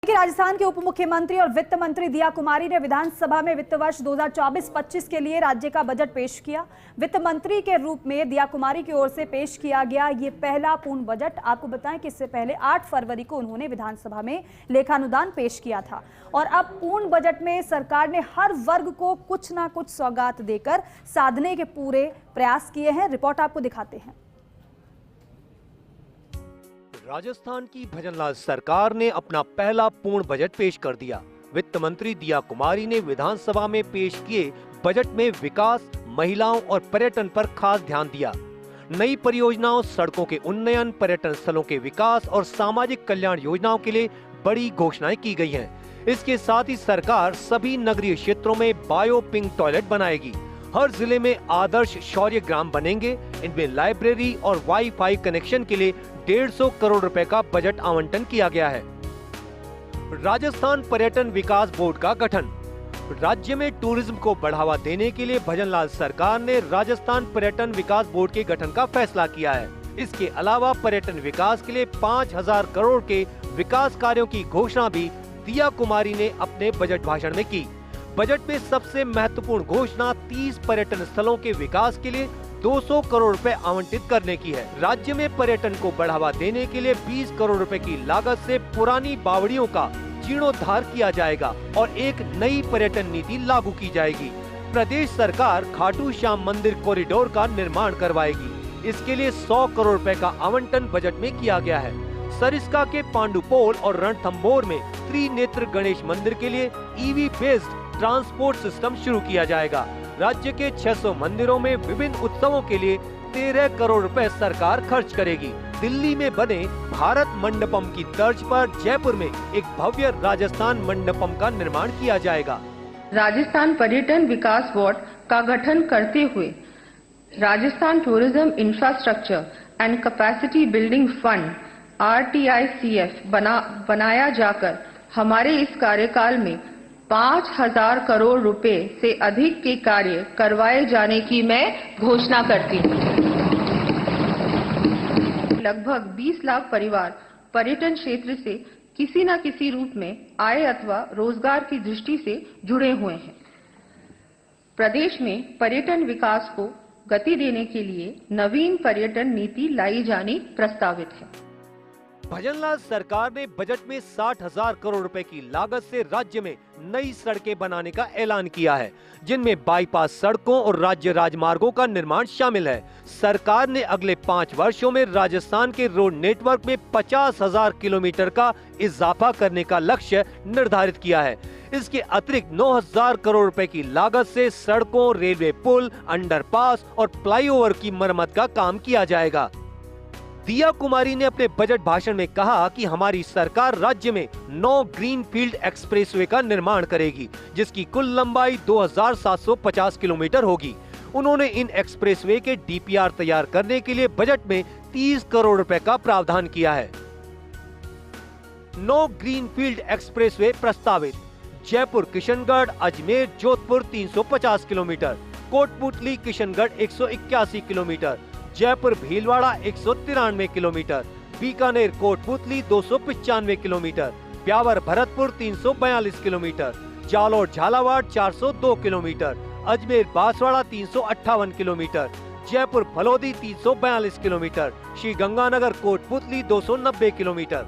राजस्थान के उप मुख्यमंत्री और वित्त मंत्री दिया कुमारी ने विधानसभा में वित्त वर्ष 2024-25 के लिए राज्य का बजट पेश किया। वित्त मंत्री के रूप में दिया कुमारी की ओर से पेश किया गया ये पहला पूर्ण बजट। आपको बताएं कि इससे पहले 8 फरवरी को उन्होंने विधानसभा में लेखानुदान पेश किया था और अब पूर्ण बजट में सरकार ने हर वर्ग को कुछ ना कुछ सौगात देकर साधने के पूरे प्रयास किए हैं। रिपोर्ट आपको दिखाते हैं। राजस्थान की भजनलाल सरकार ने अपना पहला पूर्ण बजट पेश कर दिया। वित्त मंत्री दिया कुमारी ने विधानसभा में पेश किए बजट में विकास, महिलाओं और पर्यटन पर खास ध्यान दिया। नई परियोजनाओं, सड़कों के उन्नयन, पर्यटन स्थलों के विकास और सामाजिक कल्याण योजनाओं के लिए बड़ी घोषणाएं की गई हैं। इसके साथ ही सरकार सभी नगरीय क्षेत्रों में बायो पिंक टॉयलेट बनाएगी। हर जिले में आदर्श शौर्य ग्राम बनेंगे। इनमें लाइब्रेरी और वाईफाई कनेक्शन के लिए 150 करोड़ रुपए का बजट आवंटन किया गया है। राजस्थान पर्यटन विकास बोर्ड का गठन। राज्य में टूरिज्म को बढ़ावा देने के लिए भजनलाल सरकार ने राजस्थान पर्यटन विकास बोर्ड के गठन का फैसला किया है। इसके अलावा पर्यटन विकास के लिए 5000 करोड़ के विकास कार्यों की घोषणा भी दिया कुमारी ने अपने बजट भाषण में की। बजट में सबसे महत्वपूर्ण घोषणा 30 पर्यटन स्थलों के विकास के लिए 200 करोड़ रुपए आवंटित करने की है। राज्य में पर्यटन को बढ़ावा देने के लिए 20 करोड़ रुपए की लागत से पुरानी बावड़ियों का जीर्णोद्धार किया जाएगा और एक नई पर्यटन नीति लागू की जाएगी। प्रदेश सरकार खाटू श्याम मंदिर कॉरिडोर का निर्माण करवाएगी। इसके लिए 100 करोड़ रुपए का आवंटन बजट में किया गया है। सरिस्का के पांडुपोल और रणथंभौर में त्रिनेत्र गणेश मंदिर के लिए ईवी बेस्ड ट्रांसपोर्ट सिस्टम शुरू किया जाएगा। राज्य के 600 मंदिरों में विभिन्न उत्सवों के लिए 13 करोड़ रुपए सरकार खर्च करेगी। दिल्ली में बने भारत मंडपम की तर्ज पर जयपुर में एक भव्य राजस्थान मंडपम का निर्माण किया जाएगा। राजस्थान पर्यटन विकास बोर्ड का गठन करते हुए Rajasthan tourism infrastructure and capacity building fund RTICF बनाया जाकर हमारे इस कार्यकाल में 5000 करोड़ रुपए से अधिक के कार्य करवाए जाने की मैं घोषणा करती हूँ। लगभग 20 लाख परिवार पर्यटन क्षेत्र से किसी न किसी रूप में आय अथवा रोजगार की दृष्टि से जुड़े हुए हैं। प्रदेश में पर्यटन विकास को गति देने के लिए नवीन पर्यटन नीति लाई जानी प्रस्तावित है। भजनलाल सरकार ने बजट में 60,000 करोड़ रुपए की लागत से राज्य में नई सड़कें बनाने का ऐलान किया है, जिनमें बाईपास सड़कों और राज्य राजमार्गों का निर्माण शामिल है। सरकार ने अगले 5 वर्षों में राजस्थान के रोड नेटवर्क में 50,000 किलोमीटर का इजाफा करने का लक्ष्य निर्धारित किया है। इसके अतिरिक्त 9,000 करोड़ रुपए की लागत से सड़कों, रेलवे पुल, अंडरपास और फ्लाईओवर की मरम्मत का काम किया जाएगा। दिया कुमारी ने अपने बजट भाषण में कहा कि हमारी सरकार राज्य में 9 ग्रीनफील्ड एक्सप्रेसवे का निर्माण करेगी, जिसकी कुल लंबाई 2750 किलोमीटर होगी। उन्होंने इन एक्सप्रेसवे के DPR तैयार करने के लिए बजट में 30 करोड़ रुपए का प्रावधान किया है। 9 ग्रीनफील्ड एक्सप्रेसवे प्रस्तावित। Jaipur Kishangarh Ajmer Jodhpur 350 kilometre, Kotputli Kishangarh 181 kilometre, Jaipur Bhilwara 193 kilometre, Bikaner Kotputli 295 kilometre, Beawar Bharatpur 342 kilometre, Jalore Jhalawar 402 kilometre, Ajmer Banswara 358 kilometre, Jaipur Phalodi 342 kilometre, Shri Ganganagar Kotputli 290 kilometre.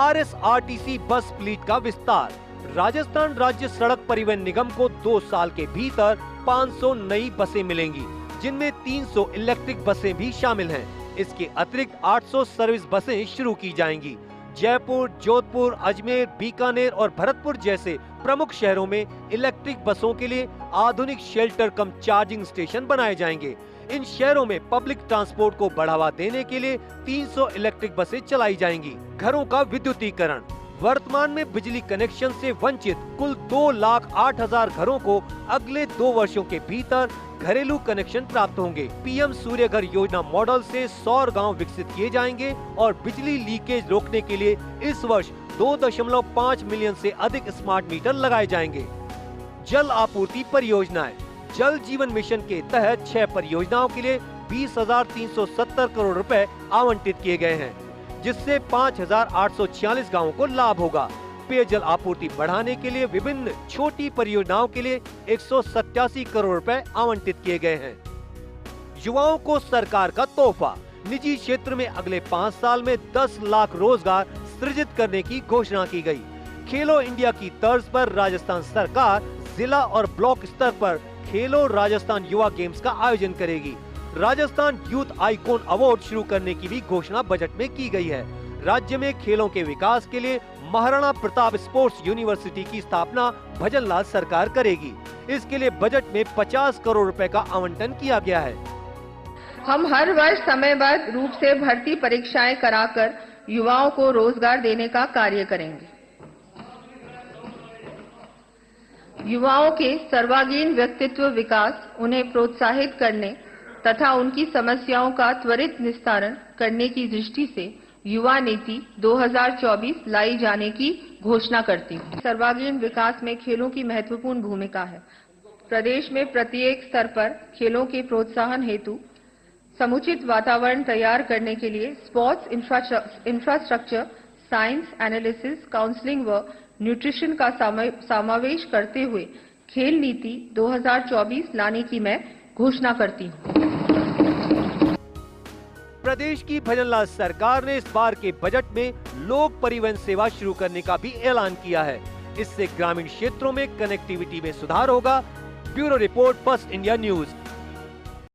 RSRTC बस फ्लीट का विस्तार। राजस्थान राज्य सड़क परिवहन निगम को 2 साल के भीतर 500 नई बसें मिलेंगी, जिनमें 300 इलेक्ट्रिक बसें भी शामिल हैं। इसके अतिरिक्त 800 सर्विस बसें शुरू की जाएंगी। जयपुर, जोधपुर, अजमेर, बीकानेर और भरतपुर जैसे प्रमुख शहरों में इलेक्ट्रिक बसों के लिए आधुनिक शेल्टर कम चार्जिंग स्टेशन बनाए जाएंगे। इन शहरों में पब्लिक ट्रांसपोर्ट को बढ़ावा देने के लिए 300 इलेक्ट्रिक बसें चलाई जाएंगी। घरों का विद्युतीकरण। वर्तमान में बिजली कनेक्शन से वंचित कुल 2,08,000 घरों को अगले 2 वर्षों के भीतर घरेलू कनेक्शन प्राप्त होंगे। PM सूर्य घर योजना मॉडल से सौर गांव विकसित किए जाएंगे और बिजली लीकेज रोकने के लिए इस वर्ष 2.5 मिलियन से अधिक स्मार्ट मीटर लगाए जाएंगे। जल आपूर्ति परियोजनाएं। जल जीवन मिशन के तहत 6 परियोजनाओं के लिए 20,370 करोड़ रुपए आवंटित किए गए हैं, जिससे 5,846 गाँवों को लाभ होगा। पेयजल आपूर्ति बढ़ाने के लिए विभिन्न छोटी परियोजनाओं के लिए 187 करोड़ रुपए आवंटित किए गए हैं। युवाओं को सरकार का तोहफा, निजी क्षेत्र में अगले 5 साल में 10 लाख रोजगार सृजित करने की घोषणा की गई। खेलो इंडिया की तर्ज पर राजस्थान सरकार जिला और ब्लॉक स्तर पर खेलो राजस्थान युवा गेम्स का आयोजन करेगी। राजस्थान यूथ आइकॉन अवार्ड शुरू करने की भी घोषणा बजट में की गई है। राज्य में खेलों के विकास के लिए महाराणा प्रताप स्पोर्ट्स यूनिवर्सिटी की स्थापना भजनलाल सरकार करेगी। इसके लिए बजट में 50 करोड़ रुपए का आवंटन किया गया है। हम हर वर्ष समयबद्ध रूप से भर्ती परीक्षाएं कराकर युवाओं को रोजगार देने का कार्य करेंगे। युवाओं के सर्वांगीण व्यक्तित्व विकास, उन्हें प्रोत्साहित करने तथा उनकी समस्याओं का त्वरित निस्तारण करने की दृष्टि से युवा नीति 2024 लाई जाने की घोषणा करती हूँ। सर्वांगीण विकास में खेलों की महत्वपूर्ण भूमिका है। प्रदेश में प्रत्येक स्तर पर खेलों के प्रोत्साहन हेतु समुचित वातावरण तैयार करने के लिए sports infrastructure, science analysis, counselling व न्यूट्रिशन का समावेश करते हुए खेल नीति 2024 लाने की मैं घोषणा करती हूँ। प्रदेश की भजनलाल सरकार ने इस बार के बजट में लोक परिवहन सेवा शुरू करने का भी ऐलान किया है। इससे ग्रामीण क्षेत्रों में कनेक्टिविटी में सुधार होगा। Bureau report, first India news.